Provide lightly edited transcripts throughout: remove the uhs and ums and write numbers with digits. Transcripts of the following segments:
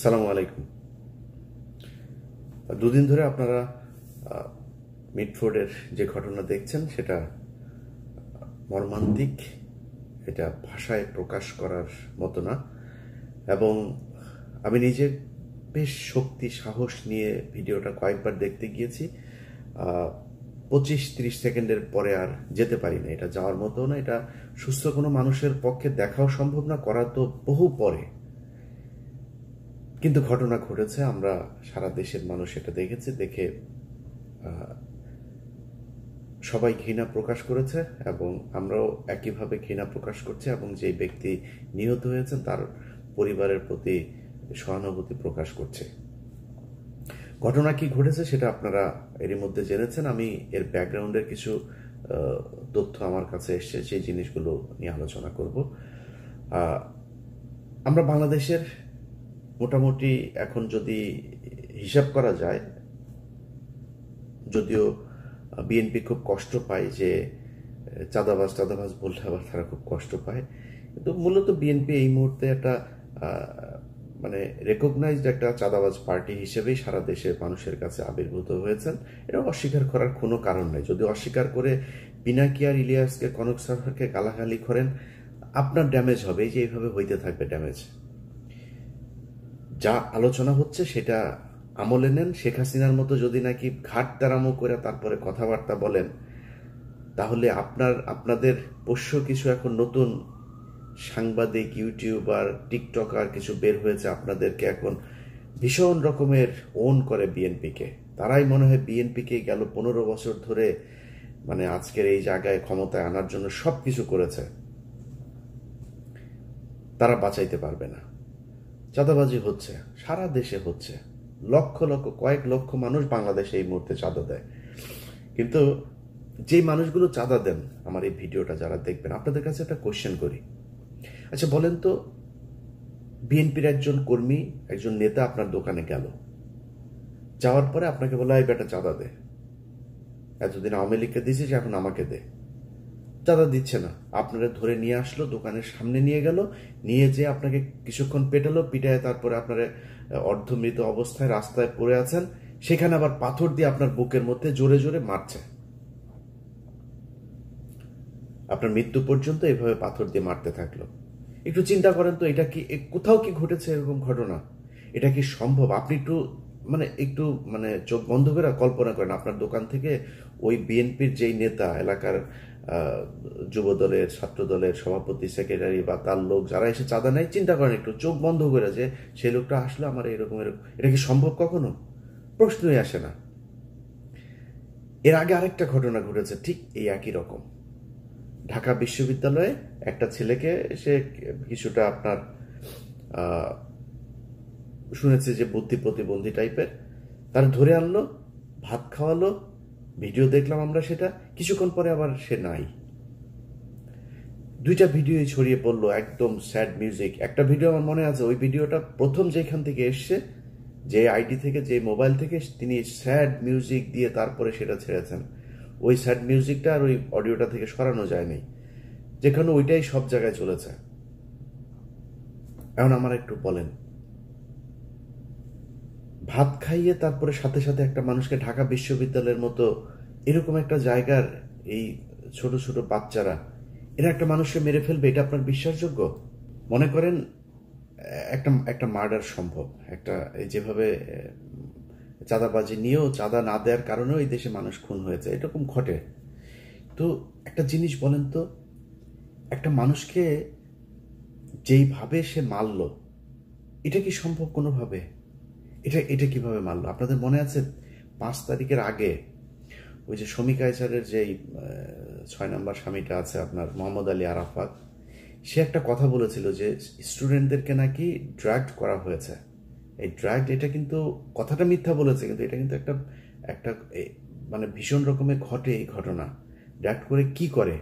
আসসালামু আলাইকুম। দুদিন ধরে আপনারা মিটফোর্ডের যে ঘটনা দেখছেন সেটা মর্মান্তিক, এটা ভাষায় প্রকাশ করার মতো না। এবং আমি নিজে বেশ শক্তি সাহস নিয়ে ভিডিওটা কয়েকবার দেখতে গিয়েছি। 25-30 সেকেন্ডের পরে আর যেতে পারি না। এটা যাওয়ার মতো না, এটা সুস্থ কোনো মানুষের পক্ষে দেখাও সম্ভব না, করা তো বহু পরে। কিন্তু ঘটনা ঘটেছে, আমরা সারা দেশের মানুষ এটা দেখেছে, দেখে সবাই ঘৃণা প্রকাশ করেছে এবং আমরাও একইভাবে ঘৃণা প্রকাশ করছি এবং যে ব্যক্তি নিহত হয়েছেন তার পরিবারের প্রতি সহানুভূতি প্রকাশ করছে। ঘটনা কি ঘটেছে সেটা আপনারা এরই মধ্যে জেনেছেন। আমি এর ব্যাকগ্রাউন্ডের কিছু তথ্য আমার কাছে এসছে, সেই জিনিসগুলো নিয়ে আলোচনা করব। আমরা বাংলাদেশের মোটামুটি এখন যদি হিসাব করা যায়, যদিও বিএনপি খুব কষ্ট পায় যে চাঁদাবাজ বললে আবার তারা খুব কষ্ট পায়, কিন্তু মূলত বিএনপি এই মুহূর্তে একটা মানে রেকগনাইজড একটা চাঁদাবাজ পার্টি হিসেবেই সারা দেশের মানুষের কাছে আবির্ভূত হয়েছেন। এটা অস্বীকার করার কোনো কারণ নেই। যদি অস্বীকার করে পিনাকি আর ইলিয়াসকে, কনক সরকারকে গালাগালি করেন, আপনার ড্যামেজ হবে। এই যে এইভাবে হইতে থাকবে ড্যামেজ। যা আলোচনা হচ্ছে সেটা আমলে নেন। শেখ হাসিনার মতো যদি নাকি ঘাট তারামো করে তারপরে কথাবার্তা বলেন, তাহলে আপনাদের পোষ্য কিছু এখন নতুন সাংবাদিক, ইউটিউবার, টিকটকার কিছু বের হয়েছে, আপনাদেরকে এখন ভীষণ রকমের ওন করে বিএনপিকে। তারাই মনে হয় বিএনপিকে গেল 15 বছর ধরে মানে আজকের এই জায়গায় ক্ষমতায় আনার জন্য সবকিছু করেছে। তারা বাঁচাইতে পারবে না। চাঁদাবাজি হচ্ছে, সারা দেশে হচ্ছে, লক্ষ লক্ষ, কয়েক লক্ষ মানুষ বাংলাদেশে এই মুহূর্তে চাঁদা দেয়। কিন্তু যে মানুষগুলো চাঁদা দেন, আমার এই ভিডিওটা যারা দেখবেন, আপনাদের কাছে একটা কোয়েশ্চেন করি। আচ্ছা বলেন তো, বিএনপির একজন কর্মী, একজন নেতা আপনার দোকানে গেল, যাওয়ার পরে আপনাকে বলা এই বেটা চাঁদা দে, এতদিন আওয়ামী লীগকে দিয়েছিস এখন আমাকে দে। চাঁদা দিচ্ছে না, আপনারা ধরে নিয়ে আসলো, দোকানের সামনে নিয়ে গেল, নিয়ে যেয়ে আপনাকে কিছুক্ষণ পেটালো, পিটায় তারপরে আপনারা অর্ধমৃত অবস্থায় রাস্তায় পড়ে আছেন, সেখানে আবার পাথর দিয়ে আপনার বুকের মধ্যে জোরে জোরে মারছে। আপনার মৃত্যু পর্যন্ত এভাবে পাথর দিয়ে মারতে থাকলো। একটু চিন্তা করেন তো, এটা কি কোথাও কি ঘটেছে এরকম ঘটনা? এটা কি সম্ভব? আপনি একটু চোখ বন্ধ করে কল্পনা করেন, আপনার দোকান থেকে ওই বিএনপির যেই নেতা, এলাকার যুব দলের, ছাত্র দলের সভাপতি, সেক্রেটারি বা তার লোক যারা এসে চাঁদা নেয়, চিন্তা করেন একটু চোখ বন্ধ করে যে সেই লোকটা আসলো আমার এরকম। এটা কি সম্ভব? কখনো প্রশ্নই আসে না। এর আগে আরেকটা ঘটনা ঘটেছে ঠিক এই একই রকম। ঢাকা বিশ্ববিদ্যালয়ে একটা ছেলেকে সে কিছুটা আপনার শুনেছে যে বুদ্ধি প্রতিবন্ধী টাইপের, তার ধরে আনলো, ভাত খাওয়ালো, ভিডিও দেখলাম আমরা সেটা। কিছুক্ষণ পরে আবার সে নাই। 2টা ভিডিওই ছড়িয়ে পড়লো, একদম স্যাড মিউজিক। একটা ভিডিও আমার মনে আছে, ওই ভিডিওটা প্রথম যেখান থেকে এসছে, যে আইডি থেকে, যে মোবাইল থেকে, তিনি স্যাড মিউজিক দিয়ে তারপরে সেটা ছেড়েছেন। ওই স্যাড মিউজিকটা আর ওই অডিওটা থেকে সরানো যায়নি, যেখানে ওইটাই সব জায়গায় চলেছে। এখন আমার একটু বলেন, ভাত খাইয়ে তারপরে সাথে সাথে একটা মানুষকে, ঢাকা বিশ্ববিদ্যালয়ের মতো এরকম একটা জায়গার এই ছোট ছোট বাচ্চারা, এরা একটা মানুষকে মেরে ফেলবে, এটা আপনার বিশ্বাসযোগ্য? মনে করেন একটা মার্ডার সম্ভব, একটা যেভাবে চাঁদাবাজি নিয়েও, চাঁদা না দেওয়ার কারণেও এই দেশে মানুষ খুন হয়েছে, এরকম ঘটে। তো একটা জিনিস বলেন তো, একটা মানুষকে যেইভাবে সে মারল, এটা কি সম্ভব কোনোভাবে? এটা কিভাবে মারলো? আপনাদের মনে আছে 5 তারিখের আগে ওই যে শমী কায়সারের যেই 6 নম্বর স্বামীটা আছে আপনার, মোহাম্মদ আলী আরাফাত, সে একটা কথা বলেছিল যে স্টুডেন্টদেরকে নাকি ড্রাগড করা হয়েছে। এই ড্রাগড, এটা কিন্তু কথাটা মিথ্যা বলেছে, কিন্তু এটা কিন্তু একটা ভীষণ রকমের ঘটে এই ঘটনা। ড্রাগড করে কি করে?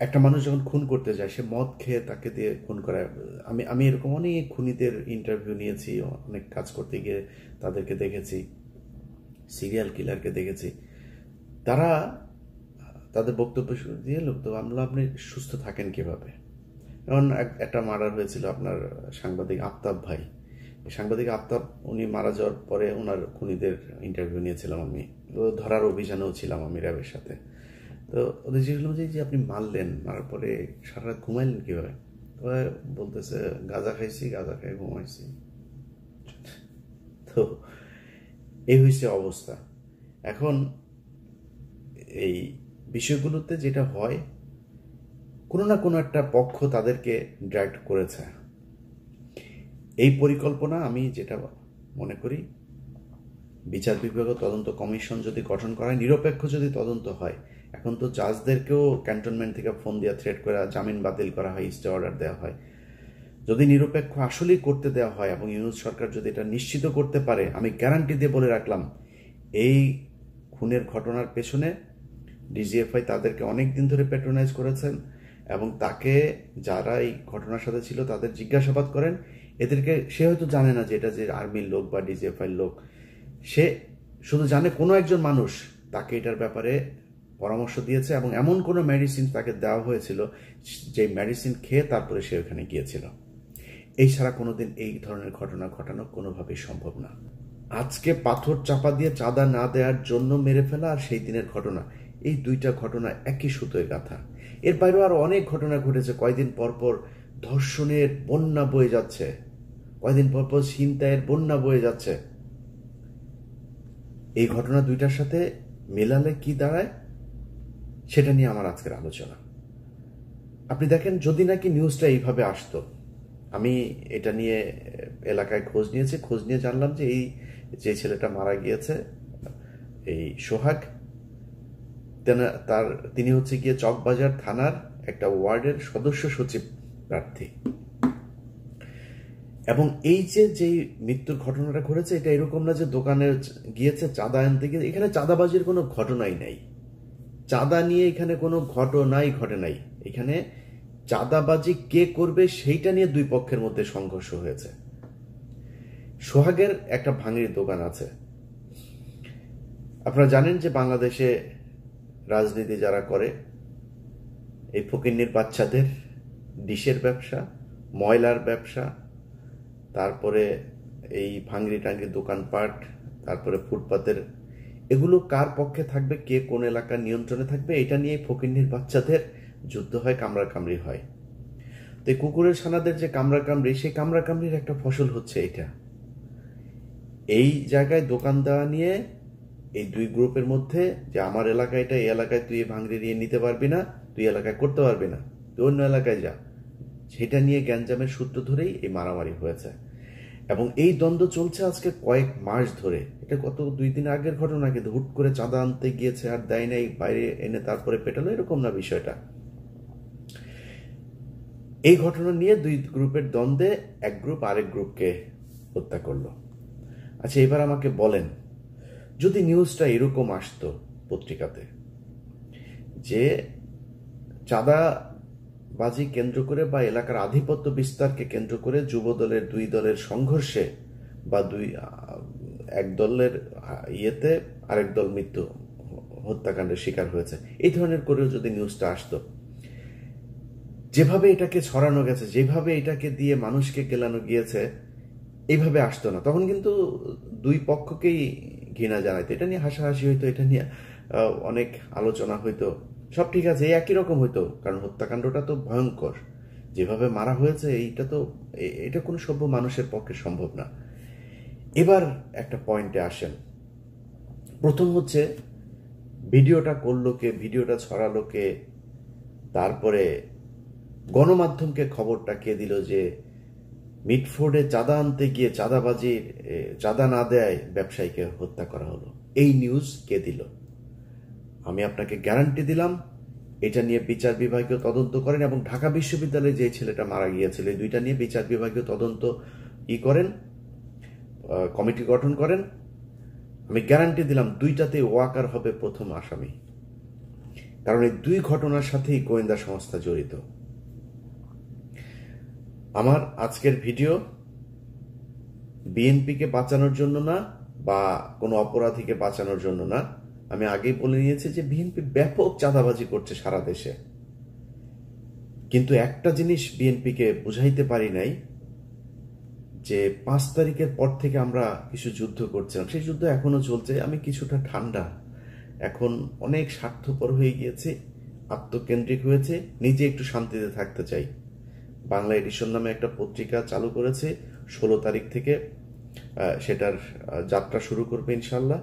একটা মানুষ যখন খুন করতে যায়, সে মদ খেয়ে তাকে দিয়ে খুন করায়। আমি এরকম অনেক খুনিদের ইন্টারভিউ নিয়েছি, অনেক কাজ করতে গিয়ে তাদেরকে দেখেছি, সিরিয়াল কিলারকে দেখেছি। তারা তাদের বক্তব্য দিয়ে, লোক তো আপনি সুস্থ থাকেন কিভাবে? এখন একটা মার্ডার হয়েছিল আপনার সাংবাদিক আফতাব ভাই। সাংবাদিক আফতাব উনি মারা যাওয়ার পরে ওনার খুনিদের ইন্টারভিউ নিয়েছিলাম আমি, তো ধরার অভিযানেও ছিলাম আমি র্যাবের সাথে। তো ওদের জিজ্ঞেস যে আপনি মারলেন, মারার পরে সারা রাত ঘুমাইলেন কীভাবে? বলতেছে গাঁজা খাইছি, গাঁজা খাই ঘুমাইছি। তো এই হয়েছে অবস্থা। এখন এই বিষয়গুলোতে যেটা হয়, কোনো না কোনো একটা পক্ষ তাদেরকে ডাইরেক্ট করেছে। এই পরিকল্পনা আমি যেটা মনে করি, বিচার বিভাগ তদন্ত কমিশন যদি গঠন করা হয়, নিরপেক্ষ যদি তদন্ত হয়, এখন তো জাজদেরকেও ক্যান্টনমেন্ট থেকে ফোন দিয়ে থ্রেট করা, জামিন বাতিল করা হয়, স্টে অর্ডার দেওয়া হয়। যদি নিরপেক্ষ আসলেই করতে দেওয়া হয় এবং ইউনুস সরকার যদি এটা নিশ্চিত করতে পারে, আমি গ্যারান্টি দিয়ে বলে রাখলাম, এই খুনের ঘটনার পেছনে ডিজিএফআই তাদেরকে অনেক দিন ধরে প্যাট্রোনাইজ করেছেন এবং তাকে যারা এই ঘটনার সাথে ছিল তাদের জিজ্ঞাসাবাদ করেন। এদেরকে সে হয়তো জানে না যে এটা যে আর্মির লোক বা ডিজিএফআইয়ের লোক, সে শুধু জানে কোনো একজন মানুষ তাকে এটার ব্যাপারে পরামর্শ দিয়েছে এবং এমন কোনো মেডিসিন তাকে দেওয়া হয়েছিল যে মেডিসিন খেয়ে তারপরে সে ওখানে গিয়েছিল। এই ছাড়া কোনোদিন এই ধরনের ঘটনা ঘটানো কোনোভাবেই সম্ভব না। আজকে পাথর চাপা দিয়ে চাঁদা না দেওয়ার জন্য মেরে ফেলা আর সেই দিনের ঘটনা, এই দুইটা ঘটনা একই সুতোয় গাঁথা। এর বাইরেও আরো অনেক ঘটনা ঘটেছে। কয়দিন পরপর ধর্ষণের বন্যা বয়ে যাচ্ছে, কয়দিন পরপর ছিনতাইয়ের বন্যা বয়ে যাচ্ছে। এই ঘটনা দুইটার সাথে মেলালে কি দাঁড়ায় সেটা নিয়ে আমার আজকের আলোচনা। আপনি দেখেন, যদি নাকি নিউজটা এইভাবে আসতো, আমি এটা নিয়ে এলাকায় খোঁজ নিয়েছি, খোঁজ নিয়ে জানলাম যে এই যে ছেলেটা মারা গিয়েছে, এই সোহাগ, তিনি হচ্ছে গিয়ে চকবাজার থানার একটা ওয়ার্ডের সদস্য সচিব প্রার্থী। এবং এই যে মৃত্যুর ঘটনাটা ঘটেছে, এটা এরকম না যে দোকানে গিয়েছে চাঁদা আনতে গিয়ে, এখানে চাঁদাবাজির কোনো ঘটনাই নাই। চাঁদা নিয়ে এখানে কোনো ঘটনাই ঘটে নাই। এখানে চাঁদাবাজি কে করবে সেইটা নিয়ে দুই পক্ষের মধ্যে সংঘর্ষ হয়েছে। সোহাগের একটা ভাঙড়ির দোকান আছে। আপনারা জানেন যে বাংলাদেশে রাজনীতি যারা করে, এই ফকিন্নির বাচ্চাদের ডিশের ব্যবসা, ময়লার ব্যবসা, তারপরে এই ভাঙড়ি টাঙ্গির দোকানপাট, তারপরে ফুটপাতের, এগুলো কার পক্ষে থাকবে, কে কোন এলাকার নিয়ন্ত্রণে থাকবে, এটা নিয়ে ফকিন্নির বাচ্চাদের যুদ্ধ হয়, কামড়াকামড়ি হয়। তো এই কুকুরের ছানাদের যে কামড়াকামড়ি, সেই কামড়াকামড়ির একটা ফসল হচ্ছে এটা। এই জায়গায় দোকান দেওয়া নিয়ে এই দুই গ্রুপের মধ্যে, যে আমার এলাকায় এটা, এই এলাকায় তুই ভাঙড়ি দিয়ে নিতে পারবি না, তুই এলাকায় করতে পারবি না, তুই অন্য এলাকায় যা, সেটা নিয়ে গ্যাঞ্জামের সূত্র ধরেই এই মারামারি হয়েছে। এবং এই দ্বন্দ্ব চলছে আজকে কয়েক মাস ধরে। এটা গত 2 দিন আগের ঘটনা, কিন্তু হুট করে চাঁদা আনতে গিয়েছে আর দেয় নাই, বাইরে এনে তারপরে পেটালো, এরকম না বিষয়টা। এই ঘটনা নিয়ে দুই গ্রুপের দ্বন্দ্বে এক গ্রুপ আরেক গ্রুপকে হত্যা করলো। আচ্ছা, এবার আমাকে বলেন, যদি নিউজটা এরকম আসতো পত্রিকাতে যে চাঁদাবাজি কেন্দ্র করে বা এলাকার আধিপত্য বিস্তারকে কেন্দ্র করে যুব দলের দুই দলের সংঘর্ষে বা এক দলের ইয়েতে আরেক দল মৃত্যু হত্যাকাণ্ডের শিকার হয়েছে, এই ধরনের করেও যদি নিউজটা আসতো, যেভাবে এটাকে ছড়ানো গেছে, যেভাবে এটাকে দিয়ে মানুষকে গেলানো গিয়েছে, এইভাবে আসতো না। তখন কিন্তু দুই পক্ষকেই ঘৃণা জানাইতো, এটা নিয়ে হাসাহাসি হইতো, এটা নিয়ে অনেক আলোচনা হইতো, সব ঠিক আছে, একই রকম হইতো। কারণ হত্যাকাণ্ডটা তো ভয়ঙ্কর, যেভাবে মারা হয়েছে, এটা কোনো সভ্য মানুষের পক্ষে সম্ভব না। এবার একটা পয়েন্টে আসেন। প্রথম হচ্ছে, ভিডিওটা করলো কে, ভিডিওটা ছড়ালো কে, তারপরে গণমাধ্যমকে খবরটা কে দিল যে মিটফোর্ডে চাঁদা আনতে গিয়ে চাঁদা না দেয় ব্যবসায়ীকে হত্যা করা হলো, এই নিউজ কে দিল? আমি আপনাকে গ্যারান্টি দিলাম, এটা নিয়ে বিচার বিভাগীয় তদন্ত করেন এবং ঢাকা বিশ্ববিদ্যালয়ে যে ছেলেটা মারা গিয়েছিল, এই দুইটা নিয়ে বিচার বিভাগীয় তদন্ত করেন, কমিটি গঠন করেন। আমি গ্যারান্টি দিলাম দুইটাতে ওয়াকার হবে প্রথম আসামি। কারণ এই দুই ঘটনার সাথেই গোয়েন্দা সংস্থা জড়িত। আমার আজকের ভিডিও বিএনপিকে বাঁচানোর জন্য না বা কোনো অপরাধীকে বাঁচানোর জন্য না। আমি আগেই বলে নিয়েছি যে বিএনপি ব্যাপক চাঁদাবাজি করছে সারা দেশে। কিন্তু একটা জিনিস বিএনপিকে বুঝাইতে পারি নাই, যে 5 তারিখের পর থেকে আমরা কিছু যুদ্ধ করছিলাম, সেই যুদ্ধ এখনো চলছে। আমি কিছুটা ঠান্ডা, এখন অনেক স্বার্থপর হয়ে গিয়েছে, আত্মকেন্দ্রিক হয়েছে, নিজে একটু শান্তিতে থাকতে চাই। বাংলা এডিশন নামে একটা পত্রিকা চালু করেছে, 16 তারিখ থেকে সেটার যাত্রা শুরু করবে ইনশাল্লাহ।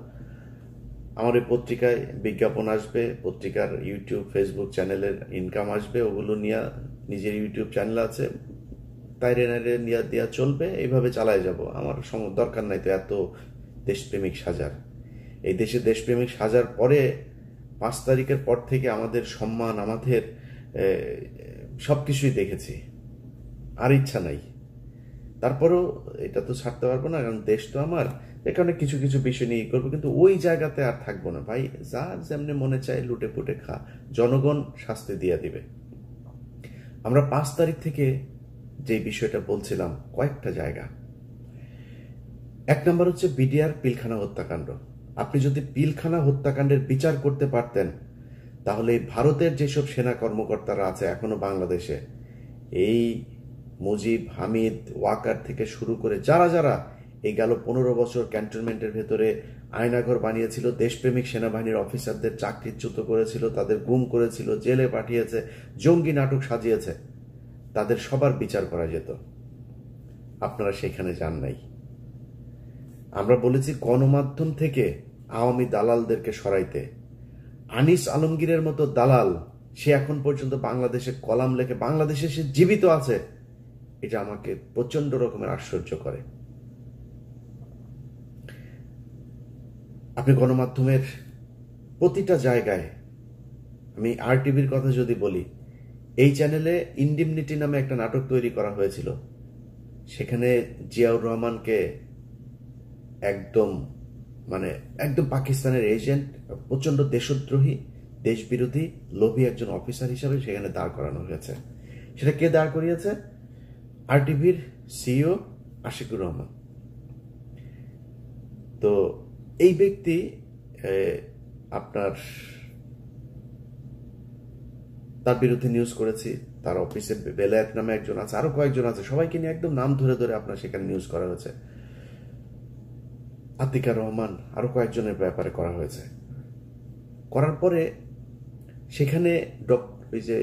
আমার এই পত্রিকায় বিজ্ঞাপন আসবে, পত্রিকার ইউটিউব ফেসবুক চ্যানেলের ইনকাম আসবে, ওগুলো নিয়ে নিজের ইউটিউব চ্যানেল আছে, তাইরে নাইরে নিয়ে দেওয়া চলবে, এইভাবে চালায় যাব। আমার দরকার নাই তো এত দেশপ্রেমিক সাজার। এই দেশে দেশপ্রেমিক সাজার পরে 5 তারিখের পর থেকে আমাদের সম্মান, আমাদের সবকিছুই দেখেছি, আর ইচ্ছা নাই। তারপরেও এটা তো ছাড়তে পারবো না, কারণ দেশ তো আমার, এ কারণে কিছু কিছু বিষয় নিয়ে করবো, কিন্তু ওই জায়গাতে আর থাকবো না ভাই। যার যেমনি মনে চায় লুটে পুটে খা, জনগণ শাস্তি দিয়ে দিবে। আমরা 5 তারিখ থেকে যে বিষয়টা বলছিলাম, কয়েকটা জায়গা। 1 নম্বর হচ্ছে বিডিআর পিলখানা হত্যাকাণ্ড। আপনি যদি পিলখানা হত্যাকাণ্ডের বিচার করতে পারতেন, তাহলে ভারতের যেসব সেনা কর্মকর্তারা আছে এখনো বাংলাদেশে, এই মুজিব, হামিদ, ওয়াকার থেকে শুরু করে যারা যারা এই গেল 15 বছর ক্যান্টনমেন্টের ভেতরে আয়নাঘর বানিয়েছিল, দেশপ্রেমিক সেনাবাহিনীর অফিসারদের চাকরিচ্যুত করেছিল, তাদের গুম করেছিল, জেলে পাঠিয়েছে, জঙ্গি নাটক সাজিয়েছে, তাদের সবার বিচার করা যেত। আপনারা সেখানে যান নাই। আমরা বলেছি গণমাধ্যম থেকে আওয়ামী দালালদেরকে সরাইতে। আনিস আলমগীরের মতো দালাল, সে এখন পর্যন্ত বাংলাদেশে কলাম লেখে, বাংলাদেশে সে জীবিত আছে, এটা আমাকে প্রচন্ড রকমের আশ্চর্য করে। আপনি গণমাধ্যমের প্রতিটা জায়গায়, আমি আরটিভির কথা যদি বলি, এই চ্যানেলে ইন্ডিমনিটি নামে একটা নাটক তৈরি করা হয়েছিল, সেখানে জিয়াউর রহমানকে একদম একদম পাকিস্তানের এজেন্ট, প্রচন্ড দেশদ্রোহী, দেশবিরোধী, লোভী একজন অফিসার হিসাবে সেখানে দাঁড় করানো হয়েছে। সেটা কে দাঁড় করিয়েছে? আরটিভির সিইও আশিকুর রহমান। তো এই ব্যক্তি আপনার, তার বিরুদ্ধে নিউজ করেছি, তার অফিসে বেলায়েত নামে একজন আছে, আরো কয়েকজন আছে, সবাইকে নিয়ে একদম নাম ধরে ধরে আপনার সেখানে নিউজ করা হয়েছে। আতিকা রহমান, আরো কয়েকজনের ব্যাপারে করা হয়েছে। করার পরে সেখানে ওই যে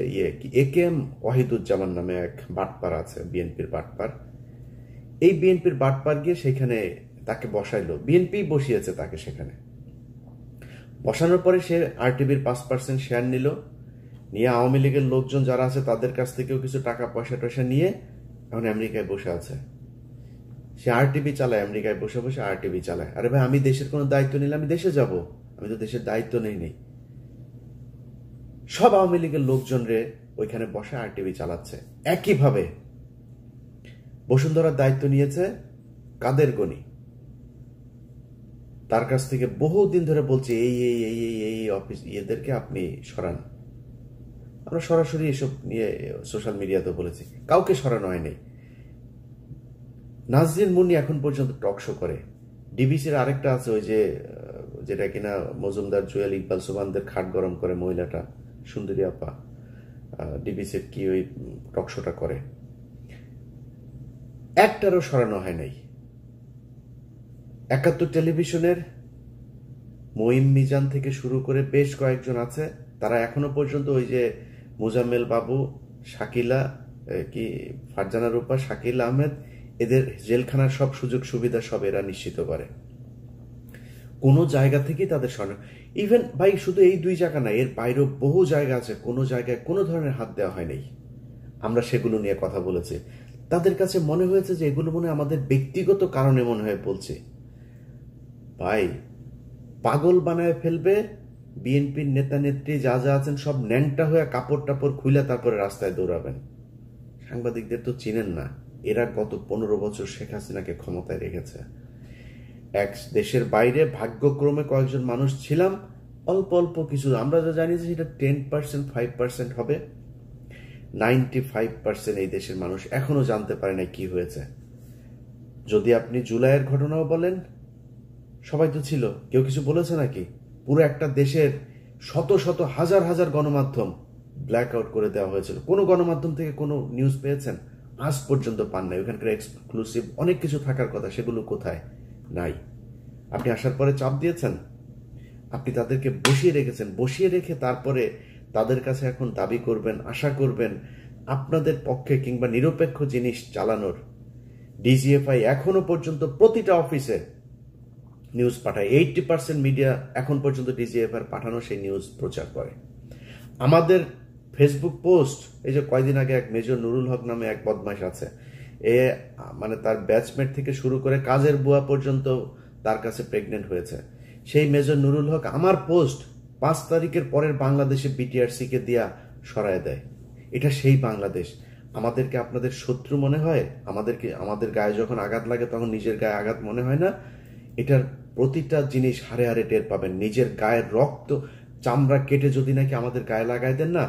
একেএম ওয়াহিদুজ্জামান নামে এক বাটপার আছে, বিএনপির বাটপার। এই বিএনপির বাটপার গিয়ে সেখানে তাকে বসাইলো, বিএনপি বসিয়েছে তাকে সেখানে। বসানোর পরে সে আরটিভির 5% শেয়ার নিল, নিয়ে আওয়ামী লীগের লোকজন যারা আছে তাদের কাছ থেকেও কিছু টাকা পয়সা টয়সা নিয়ে এখন আমেরিকায় বসে আছে। সে আরটিভি চালায়, আমেরিকায় বসে বসে আরটিভি চালায়। আরে ভাই, আমি দেশের কোনো দায়িত্ব নিলে আমি দেশে যাব? আমি তো দেশের দায়িত্ব নেই। সব আওয়ামী লীগের লোকজন রে ওইখানে বসে আরটিভি চালাচ্ছে। একইভাবে বসুন্ধরার দায়িত্ব নিয়েছে কাদের গনি, তার কাছ থেকে বহুদিন ধরে বলছে এই অফিস এদেরকে আপনি সরান। আমরা সরাসরি এসব নিয়ে সোশ্যাল মিডিয়াতে বলেছি, কাউকে সরানো হয়নি। নাজরিন মুন্নি এখন পর্যন্ত টক শো করে। ডিবিসির আরেকটা আছে, ওই যে যেটা কিনা মজুমদার, জুয়েল, ইকবাল সুবানদের খাট গরম করে মহিলাটা, সুন্দরী আপা, ডিবিসির কি ওই টক শোটা করে, একটারও সরানো হয় নাই। 71 টেলিভিশনের মঈন মিজান থেকে শুরু করে বেশ কয়েকজন আছে, তারা এখনো পর্যন্ত ওই যে মোজাম্মেল বাবু, শাকিলা, কি ফারজানা রূপা, শাকিল আহমেদ, এদের জেলখানার সব সুযোগ সুবিধা সব এরা নিশ্চিত করে। কোনো জায়গা থেকেই তাদের সরানো, ইভেন ভাই শুধু এই 2 জায়গা না, এর বাইরেও বহু জায়গা আছে, কোনো জায়গায় কোনো ধরনের হাত দেওয়া হয় নাই। আমরা সেগুলো নিয়ে কথা বলেছি। তাদের কাছে মনে হয়েছে যে এগুলো মনে আমাদের ব্যক্তিগত কারণে মনে হয় বলছে। ভাই, পাগল বানায় ফেলবে বিএনপির নেতা নেত্রী যা যা আছেন, সব ন্যাংটা হয়ে কাপড় টাপড় খুলে তারপরে রাস্তায় দৌড়াবেন। সাংবাদিকদের তো চিনেন না, এরা গত 15 বছর শেখ হাসিনাকে ক্ষমতায় রেখেছে। এক দেশের বাইরে ভাগ্যক্রমে কয়েকজন মানুষ ছিলাম, অল্প অল্প কিছু, আমরা যা জানি যে সেটা 10%, 5% হবে। 95% এই দেশের মানুষ এখনো জানতে পারে না কি হয়েছে। যদি আপনি জুলাইয়ের ঘটনাও বলেন, সবাই তো ছিল, কেউ কিছু বলেছে নাকি? পুরো একটা দেশের শত শত হাজার হাজার গণমাধ্যম ব্ল্যাক আউট করে দেওয়া হয়েছিল। কোনো গণমাধ্যম থেকে কোনো নিউজ পেয়েছেন? আজ পর্যন্ত পান নাই। ওখানকার এক্সক্লুসিভ অনেক কিছু থাকার কথা, সেগুলো কোথায়? নাই। আপনি আসার পরে চাপ দিয়েছেন, আপনি তাদেরকে বসিয়ে রেখেছেন, বসিয়ে রেখে তারপরে তাদের কাছে এখন দাবি করবেন, আশা করবেন আপনাদের পক্ষে কিংবা নিরপেক্ষ জিনিস চালানোর। ডিজিএফআই এখনো পর্যন্ত প্রতিটা অফিসে নিউজ পাঠায়। 80% মিডিয়া এখন পর্যন্ত ডিজিএফআই পাঠানো সেই নিউজ প্রচার করে। আমাদের ফেসবুক পোস্ট, এই যে কয়দিন আগে এক মেজর নুরুল হক নামে এক বদমাইশ আছে, মানে তার ব্যাচমেট থেকে শুরু করে কাজের বুয়া পর্যন্ত তার কাছে প্রেগনেন্ট হয়েছে। সেই মেজর নুরুল হক আমার পোস্ট 5 তারিখের পরের বাংলাদেশে বিটিআরসি কে দিয়া সরায় দেয়। এটা সেই বাংলাদেশ। আমাদেরকে আপনাদের শত্রু মনে হয়? আমাদের গায়ে যখন আঘাত লাগে তখন নিজের গায়ে আঘাত মনে হয় না? এটার প্রতিটা জিনিস হারে হারে টের পাবেন। নিজের গায়ের রক্ত চামড়া কেটে যদি নাকি আমাদের গায়ে লাগাই দেন না,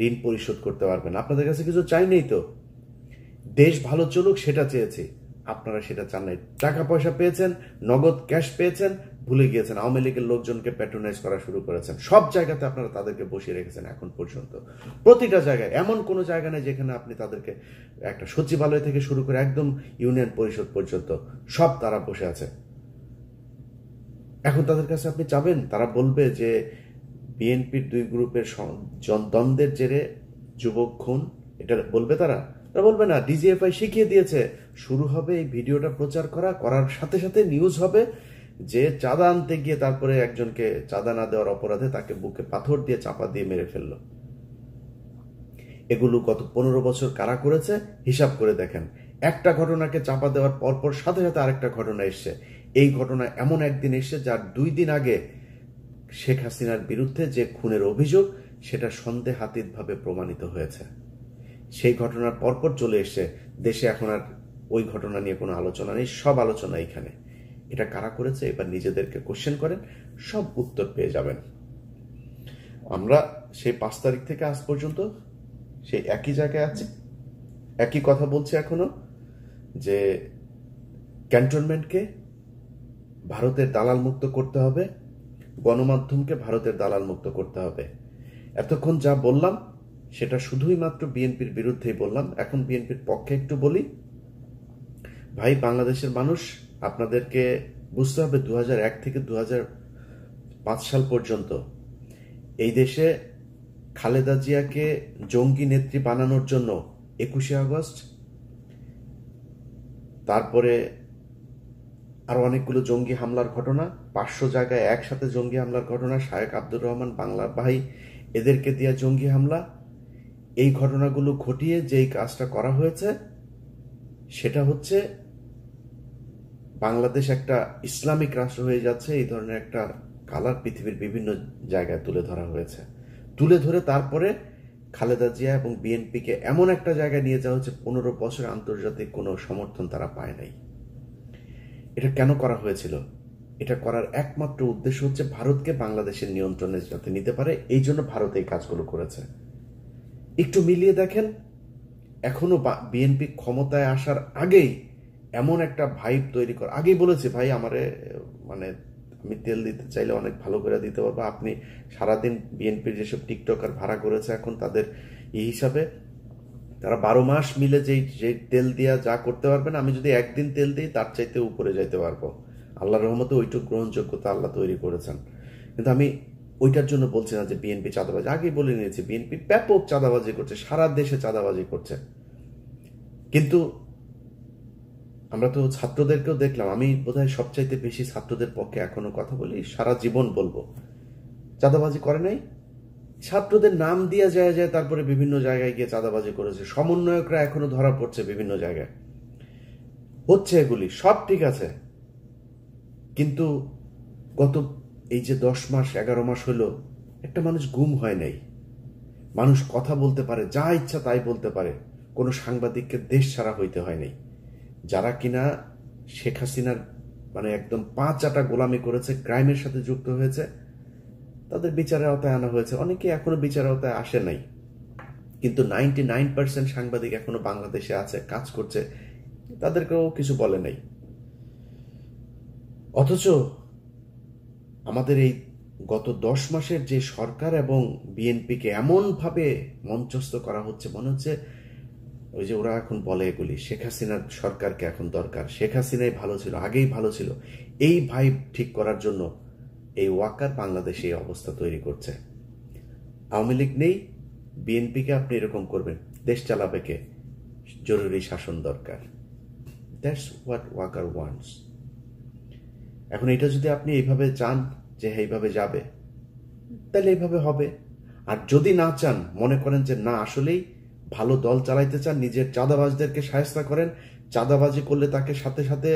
ঋণ পরিশোধ করতে পারবেন। আপনাদের কাছে কিছু চাই নেই তো, দেশ ভালো চলুক সেটা চেয়েছি, আপনারা সেটা চান নাই। টাকা পয়সা পেয়েছেন, নগদ ক্যাশ পেয়েছেন, ভুলে গিয়েছেন। আওয়ামী লীগের লোকজনকে প্যাট্রোনাইজ করা শুরু করেছেন। সব জায়গাতে আপনারা তাদেরকে বসিয়ে রেখেছেন এখন পর্যন্ত। প্রতিটা জায়গায়, এমন কোনো জায়গা নেই যেখানে আপনি তাদেরকে, একটা সচিবালয় থেকে শুরু করে একদম ইউনিয়ন পরিষদ পর্যন্ত সব তারা বসে আছে। এখন তাদের কাছে আপনি চাবেন, তারা বলবে যে বিএনপির 2 গ্রুপের দ্বন্দ্বের জেরে যুবক খুন, এটা বলবে তারা? বলবে না। ডিজিএফআই শিখিয়ে দিয়েছে, শুরু হবে এই ভিডিওটা প্রচার করার সাথে সাথে নিউজ হবে যে চাঁদা আনতে গিয়ে তারপরে একজনকে চাঁদা না দেওয়ার অপরাধে তাকে বুকে পাথর দিয়ে চাপা দিয়ে মেরে ফেললো। এগুলো গত 15 বছর কারা করেছে হিসাব করে দেখেন। একটা ঘটনাকে চাপা দেওয়ার পরপর সাথে সাথে আরেকটা ঘটনা এসছে। এই ঘটনা এমন একদিন এসছে যার 2 দিন আগে শেখ হাসিনার বিরুদ্ধে যে খুনের অভিযোগ, সেটা সন্দেহাতীতভাবে প্রমাণিত হয়েছে। সেই ঘটনার পরপর চলে এসছে দেশে। এখন আর ওই ঘটনা নিয়ে কোনো আলোচনা নেই, সব আলোচনা এখানে। এটা কারা করেছে এবার নিজেদেরকে কোশ্চেন করেন, সব উত্তর পেয়ে যাবেন। আমরা সেই 5 তারিখ থেকে আজ পর্যন্ত সেই একই জায়গায় আছি, একই কথা বলছি এখনো, যে ক্যান্টনমেন্টকে ভারতের দালাল মুক্ত করতে হবে, গণমাধ্যমকে ভারতের দালাল মুক্ত করতে হবে। এতক্ষণ যা বললাম সেটা শুধুই মাত্র বিএনপির বিরুদ্ধেই বললাম। এখন বিএনপির পক্ষে একটু বলি। ভাই, বাংলাদেশের মানুষ, আপনাদেরকে বুঝতে হবে 2001 থেকে 2005 সাল পর্যন্ত এই দেশে খালেদা জিয়াকে জঙ্গি নেত্রী বানানোর জন্য 21শে আগস্ট, তারপরে আরো অনেকগুলো জঙ্গি হামলার ঘটনা, 500 জায়গায় একসাথে জঙ্গি হামলার ঘটনা, শায়েক আব্দুর রহমান বাংলা ভাই এদেরকে দিয়া জঙ্গি হামলা, এই ঘটনাগুলো ঘটিয়ে যেই কাজটা করা হয়েছে সেটা হচ্ছে বাংলাদেশ একটা ইসলামিক রাষ্ট্র হয়ে যাচ্ছে, এই ধরনের একটা কালার পৃথিবীর বিভিন্ন জায়গায় তুলে ধরা হয়েছে। তুলে ধরে তারপরে খালেদা জিয়া এবং বিএনপিকে এমন একটা জায়গায় নিয়ে যাওয়া হচ্ছে 15 বছর আন্তর্জাতিক কোনো সমর্থন তারা পায় নাই। এটা কেন করা হয়েছিল? এটা করার একমাত্র উদ্দেশ্য হচ্ছে ভারতকে বাংলাদেশের নিয়ন্ত্রণে যাতে নিতে পারে, এই জন্য ভারত এই কাজগুলো করেছে। একটু মিলিয়ে দেখেন, এখনো বিএনপি ক্ষমতায় আসার আগেই এমন একটা ভাইব তৈরি করা। আগেই বলেছি ভাই, আমারে মানে আমি তেল দিতে চাইলে অনেক ভালো করে দিতে পারবো। আপনি সারাদিন বিএনপির যেসব টিকটকার ভাড়া করেছে এখন তাদের এই হিসাবে তারা 12 মাস মিলে যে তেল দিয়া যা করতে পারবেন, আমি যদি একদিন তেল দিই তার চাইতে উপরে যাইতে পারবো। আল্লাহর রহমতে ওইটুক গ্রহণযোগ্যতা আল্লাহ তৈরি করেছেন। কিন্তু আমি ওইটার জন্য বলছি না যে বিএনপি চাঁদাবাজি। আগেই বলে নিয়েছি বিএনপি ব্যাপক চাঁদাবাজি করছে, সারা দেশে চাঁদাবাজি করছে। কিন্তু আমরা তো ছাত্রদেরকেও দেখলাম, আমি বোধহয় সবচাইতে বেশি ছাত্রদের পক্ষে এখনো কথা বলি, সারা জীবন বলবো, চাঁদাবাজি করে নাই। ছাত্রদের নাম দিয়ে যায় তারপরে বিভিন্ন জায়গায় গিয়ে চাঁদাবাজি করেছে। সমন্বয়করা এখনো ধরা পড়ছে বিভিন্ন জায়গায়, হচ্ছে এগুলি সব ঠিক আছে। কিন্তু গত এই যে 10 মাস 11 মাস হলো, একটা মানুষ গুম হয় নাই, মানুষ কথা বলতে পারে, যা ইচ্ছা তাই বলতে পারে, কোনো সাংবাদিককে দেশ ছাড়া হইতে হয় নাই। যারা কিনা শেখ হাসিনার মানে একদম 5 আটা গোলামি করেছে, ক্রাইমের সাথে যুক্ত হয়েছে, তাদের বিচারের আওতায় আনা হয়েছে। অনেকে এখনো বিচারের আওতায় আসে নাই, কিন্তু 99% সাংবাদিক এখনো বাংলাদেশে আছে, কাজ করছে, তাদেরকেও কিছু বলে নাই। অথচ আমাদের এই গত 10 মাসের যে সরকার এবং বিএনপিকে এমনভাবে মঞ্চস্থ করা হচ্ছে, মনে হচ্ছে ওই যে ওরা এখন বলে এগুলি শেখ হাসিনার সরকারকে এখন দরকার, শেখ হাসিনাই ভালো ছিল, আগেই ভালো ছিল, এই ভাইব ঠিক করার জন্য এই ওয়াকার বাংলাদেশে এই অবস্থা তৈরি করছে। আওয়ামী লীগ নেই, বিএনপিকে আপনি এরকম করবেন, দেশ চালাবে কে? জরুরি শাসন দরকার। That's what Walker wants. এখন এটা যদি আপনি এইভাবে চান যে এইভাবে যাবে, তাহলে এইভাবে হবে। আর যদি না চান, মনে করেন যে না আসলেই ভালো দল চালাইতে চান, নিজের চাঁদাবাজদেরকে শায়েস্তা করেন, চাঁদাবাজি করলে তাকে সাথে সাথে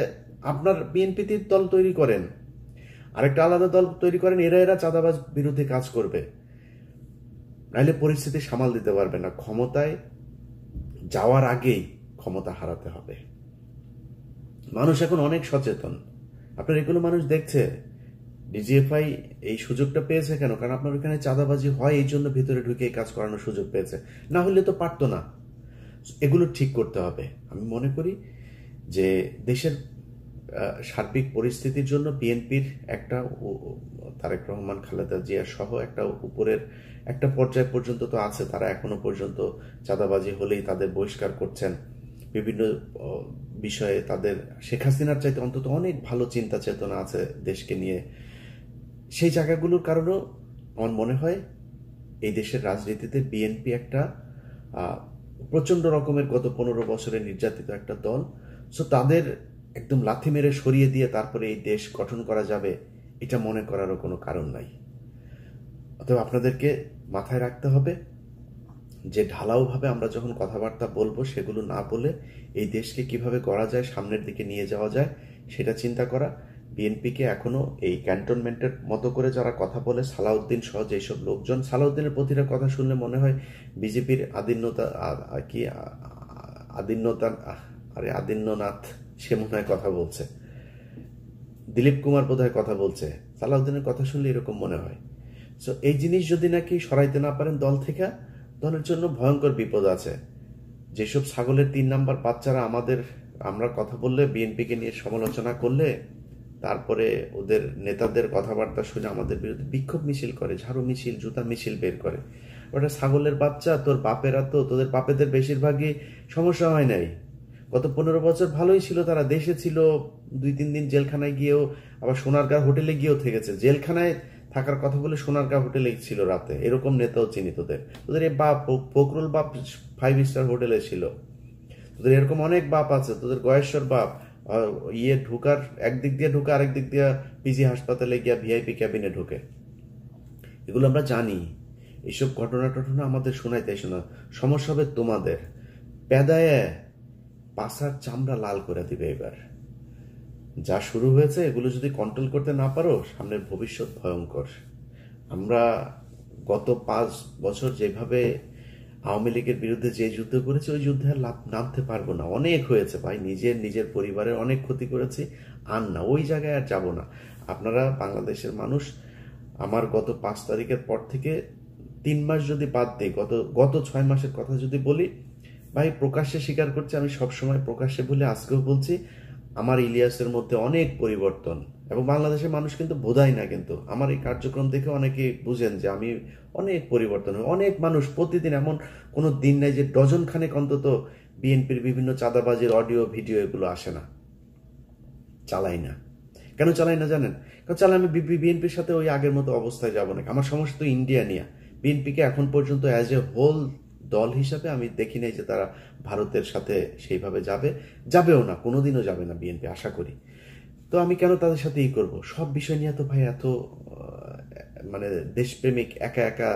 আপনার বিএনপিতে দল তৈরি করেন, আরেকটা আলাদা দল তৈরি করেন, এরা চাঁদাবাজ বিরোধী কাজ করবে, নাইলে পরিস্থিতি সামাল দিতে পারবে না। ক্ষমতায় যাওয়ার আগেই ক্ষমতা হারাতে হবে। মানুষ এখন অনেক সচেতন, আপনার এগুলো মানুষ দেখছে। ডিজিএফআই এই সুযোগটা পেয়েছে কেন? কারণ আপনার ওখানে চাঁদাবাজি হয়, এই জন্য ভিতরে ঢুকে এই কাজ করানোর সুযোগ পেয়েছে, না হলে তো পারতো না। এগুলো ঠিক করতে হবে। আমি মনে করি যে দেশের সার্বিক পরিস্থিতির জন্য বিএনপির একটা, তারেক রহমান, খালেদা জিয়া সহ একটা উপরের একটা পর্যায় পর্যন্ত তো আছে, তারা এখনো পর্যন্ত চাঁদাবাজি হলেই তাদের বহিষ্কার করছেন। বিভিন্ন বিষয়ে তাদের শেখ হাসিনার চাইতে অন্তত অনেক ভালো চিন্তা চেতনা আছে দেশকে নিয়ে। সেই জায়গাগুলোর কারণেও আমার মনে হয় এই দেশের রাজনীতিতে বিএনপি একটা প্রচন্ড রকমের গত 15 বছরে নির্যাতিত একটা দল। সো তাদের একদম লাথি মেরে সরিয়ে দিয়ে তারপরে এই দেশ গঠন করা যাবে, এটা মনে করারও কোনো কারণ নাই। অতএব আপনাদেরকে মাথায় রাখতে হবে যে ঢালাওভাবে আমরা যখন কথাবার্তা বলবো, সেগুলো না বলে এই দেশকে কিভাবে গড়া যায়, সামনের দিকে নিয়ে যাওয়া যায়, সেটা চিন্তা করা। বিএনপিকে এখনো এই ক্যান্টনমেন্টের মতো করে যারা কথা বলে, সালাউদ্দিন সহ যেসব লোকজন, সালাউদ্দিনের প্রতিটা কথা শুনলে মনে হয় বিজেপির আদিন্যনাথ সে মনে হয় কথা বলছে, দিলীপ কুমার বোধহয় কথা বলছে, সালাউদ্দিনের কথা শুনলে এরকম মনে হয়। সো এই জিনিস যদি নাকি সরাইতে না পারেন দল থেকে, দলের জন্য ভয়ঙ্কর বিপদ আছে। যেসব ছাগলের 3 নাম্বার বাচ্চারা আমরা কথা বললে, বিএনপিকে নিয়ে সমালোচনা করলে, তারপরে ওদের নেতাদের কথাবার্তা শুনে আমাদের বিরুদ্ধে বিক্ষোভ মিছিল করে, ঝাড়ু মিছিল, জুতা মিছিল বের করে। ওটা ছাগলের বাচ্চা, তোদের বাপেদের বেশিরভাগই সমস্যা হয় নাই। গত 15 বছর ভালোই ছিল, তারা দেশে ছিল, 2-3 দিন জেলখানায় গিয়েও, আবার সোনারগাঁ হোটেলে গিয়েও থেকেছে। জেলখানায় থাকার কথা বলে সোনারগাঁ হোটেলে ছিল রাতে, এরকম নেতাও চিনি। তোদের এই বাপ ফখরুল বাপ 5 স্টার হোটেলে ছিল, তোদের এরকম অনেক বাপ আছে। তোদের গয়েশ্বর বাপ ঢুকার একদিক দিয়ে ঢুকে, আরেক দিক দিয়ে পিজি হাসপাতালে গিয়া ভিআইপি ক্যাবিনে ঢুকে। এগুলো আমরা জানি। এইসব ঘটনা আমাদের শোনাইতে শোনা, সমস্যা হবে তোমাদের। পেদায় পাছার চামড়া লাল করে দিবে এবার। যা শুরু হয়েছে, এগুলো যদি কন্ট্রোল করতে না পারো, সামনের ভবিষ্যৎ ভয়ঙ্কর। আমরা গত 5 বছর যেভাবে আওয়ামী লীগের বিরুদ্ধে যে যুদ্ধ করেছি, ওই যুদ্ধে আর নামতে পারবো না। অনেক হয়েছে ভাই, নিজের পরিবারের অনেক ক্ষতি করেছি, আর না, ওই জায়গায় আর যাব না। আপনারা বাংলাদেশের মানুষ, আমার গত 5 তারিখের পর থেকে 3 মাস যদি বাদ দিই, গত 6 মাসের কথা যদি বলি, ভাই প্রকাশ্যে স্বীকার করছি, আমি সবসময় প্রকাশ্যে বলে আজকেও বলছি, আমার ইলিয়াসের মধ্যে অনেক পরিবর্তন। এবং বাংলাদেশের মানুষ কিন্তু বোঝায় না, কিন্তু আমার এই কার্যক্রম দেখে অনেকে বুঝেন যে আমি অনেক পরিবর্তন হয়। অনেক মানুষ প্রতিদিন, এমন কোনো দিন নাই যে ডজন খানেক অন্তত বিএনপির বিভিন্ন চাঁদাবাজির অডিও ভিডিও এগুলো আসে না। চালাই না। কেন চালাই না জানেন? কারণ চালাই আমি বিএনপির সাথে ওই আগের মতো অবস্থায় যাব না। আমার সমস্যা তো ইন্ডিয়া নিয়ে। বিএনপিকে এখন পর্যন্ত অ্যাজ এ হোল দল হিসাবে আমি দেখি নাই যে তারা ভারতের সাথে সেইভাবে যাবেও না, কোনোদিনও যাবে না বিএনপি, আশা করি। তো আমি কেন তাদের সাথে করব? সব বিষয় নিয়ে তো ভাই এত মানে দেশপ্রেমিক একা একা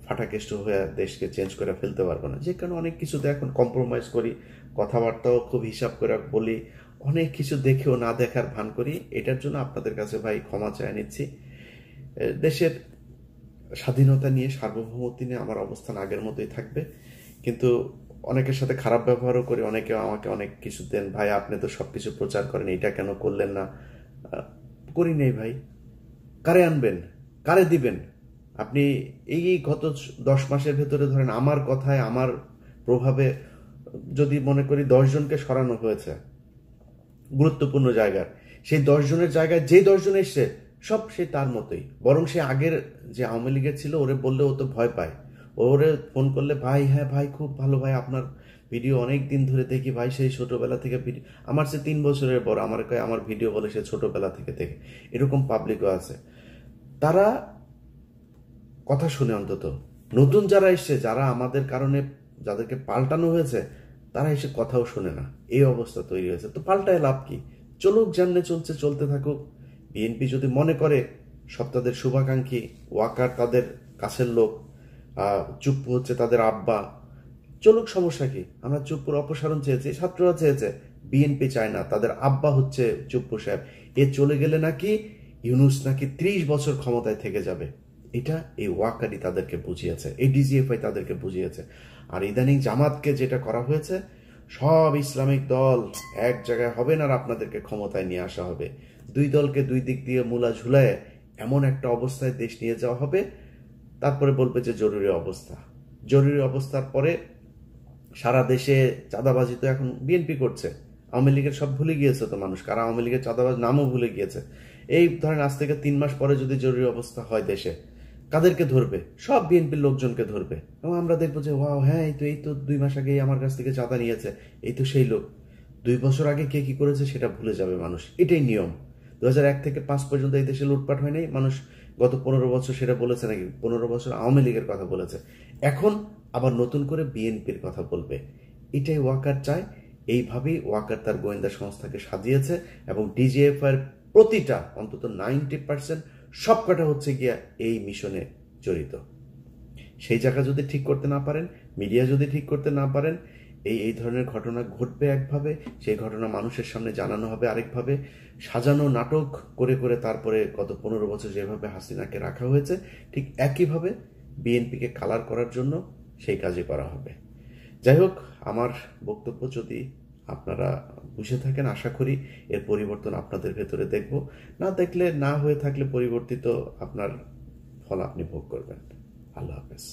ফাটাকেষ্ট হয়ে দেশকে চেঞ্জ করে ফেলতে পারবো না। যে কারণে অনেক কিছুতে এখন কম্প্রোমাইজ করি, কথাবার্তাও খুব হিসাব করে বলি, অনেক কিছু দেখেও না দেখার ভান করি। এটার জন্য আপনাদের কাছে ভাই ক্ষমা চাই নিচ্ছি। দেশের স্বাধীনতা নিয়ে, সার্বভৌমত্ব নিয়ে আমার অবস্থান আগের মতোই থাকবে, কিন্তু অনেকের সাথে খারাপ ব্যবহারও করি। অনেকে আমাকে অনেক কিছু দেন, ভাই আপনি তো সবকিছু প্রচার করেন, এটা কেন করলেন না? করি নেই ভাই। কারে আনবেন, কারে দিবেন? আপনি এই গত 10 মাসের ভেতরে ধরেন আমার কথায়, আমার প্রভাবে যদি মনে করি 10 জনকে সরানো হয়েছে গুরুত্বপূর্ণ জায়গার, সেই 10 জনের জায়গায় যে 10 জন এসছে সব সে তার মতোই, বরং সে আগের যে আওয়ামী লীগের ছিল ওরে বললে ও তো ভয় পায়, ওরে ফোন করলে ভাই, হ্যাঁ ভাই খুব ভালো ভাই, আপনার ভিডিও অনেক দিন ধরে দেখি ভাই, সেই ছোটবেলা থেকে ভিডিও, আমার সে 3 বছরের বড়, আমার কয় আমার ভিডিও বলে সে ছোটবেলা থেকে দেখে, এরকম পাবলিকও আছে। তারা কথা শুনে অন্তত, নতুন যারা এসছে, যারা আমাদের কারণে যাদেরকে পাল্টানো হয়েছে, তারা এসে কথাও শোনে না, এই অবস্থা তৈরি হয়েছে। তো পাল্টায় লাভ কি? চলুক, যেমনে চলছে চলতে থাকুক। বিএনপি যদি মনে করে সব তাদের শুভাকাঙ্ক্ষী, ওয়াকার তাদের কাছের লোক, চুপ্পু হচ্ছে তাদের আব্বা, চলুক, সমস্যা কি? আমরা চুপ্পুর অপসারণ চেয়েছি, ছাত্ররা চেয়েছে, বিএনপি চায় না, তাদের আব্বা হচ্ছে চুপ্পু সাহেব, এ চলে গেলে নাকি ইউনূস নাকি 30 বছর ক্ষমতায় থেকে যাবে। এটা এই ওয়াকারই তাদেরকে বুঝিয়েছে, এই ডিজিএফআই তাদেরকে বুঝিয়েছে। আর ইদানিং জামাতকে যেটা করা হয়েছে, সব ইসলামিক দল এক জায়গায় হবেন আর আপনাদেরকে ক্ষমতায় নিয়ে আসা হবে, 2 দলকে 2 দিক দিয়ে মূলা ঝুলায় এমন একটা অবস্থায় দেশ নিয়ে যাওয়া হবে। তারপরে বলবে যে জরুরি অবস্থা। জরুরি অবস্থার পরে সারা দেশে চাঁদাবাজি তো এখন বিএনপি করছে, আওয়ামী লীগের সব ভুলে গিয়েছে তো মানুষ, কারা আওয়ামী লীগের চাঁদাবাজ নামও ভুলে গিয়েছে। এই ধরেন আজ থেকে 3 মাস পরে যদি জরুরি অবস্থা হয় দেশে, কাদেরকে ধরবে? সব বিএনপির লোকজনকে ধরবে, এবং আমরা দেখবো যে ওয়াও, হ্যাঁ এই তো 2 মাস আগে আমার কাছ থেকে চাঁদা নিয়েছে, এই তো সেই লোক। 2 বছর আগে কে কি করেছে সেটা ভুলে যাবে মানুষ, এটাই নিয়ম। 2001 থেকে 5 পর্যন্ত এই দেশে লুটপাট হয় নাই, মানুষ গত 15 বছর সেটা বলেছে নাকি? 15 বছর আওয়ামী লীগের কথা বলেছে, এখন আবার নতুন করে বিএনপির কথা বলবে। এটাই ওয়াকার চায়, এইভাবেই ওয়াকার তার গোয়েন্দা সংস্থাকে সাজিয়েছে, এবং ডিজিএফআই এর প্রতিটা অন্তত 90% সবকটা হচ্ছে গিয়া এই মিশনে জড়িত। সেই জায়গা যদি ঠিক করতে না পারেন, মিডিয়া যদি ঠিক করতে না পারেন, এই ধরনের ঘটনা ঘটবে একভাবে, সেই ঘটনা মানুষের সামনে জানানো হবে আরেকভাবে, সাজানো নাটক করে করে তারপরে গত 15 বছর যেভাবে হাসিনাকে রাখা হয়েছে, ঠিক একইভাবে বিএনপিকে কালার করার জন্য সেই কাজই করা হবে। যাই হোক, আমার বক্তব্য যদি আপনারা বুঝে থাকেন, আশা করি এর পরিবর্তন আপনাদের ভেতরে দেখব, না দেখলে, না হয়ে থাকলে পরিবর্তিত আপনার ফল আপনি ভোগ করবেন। আল্লাহ হাফেজ।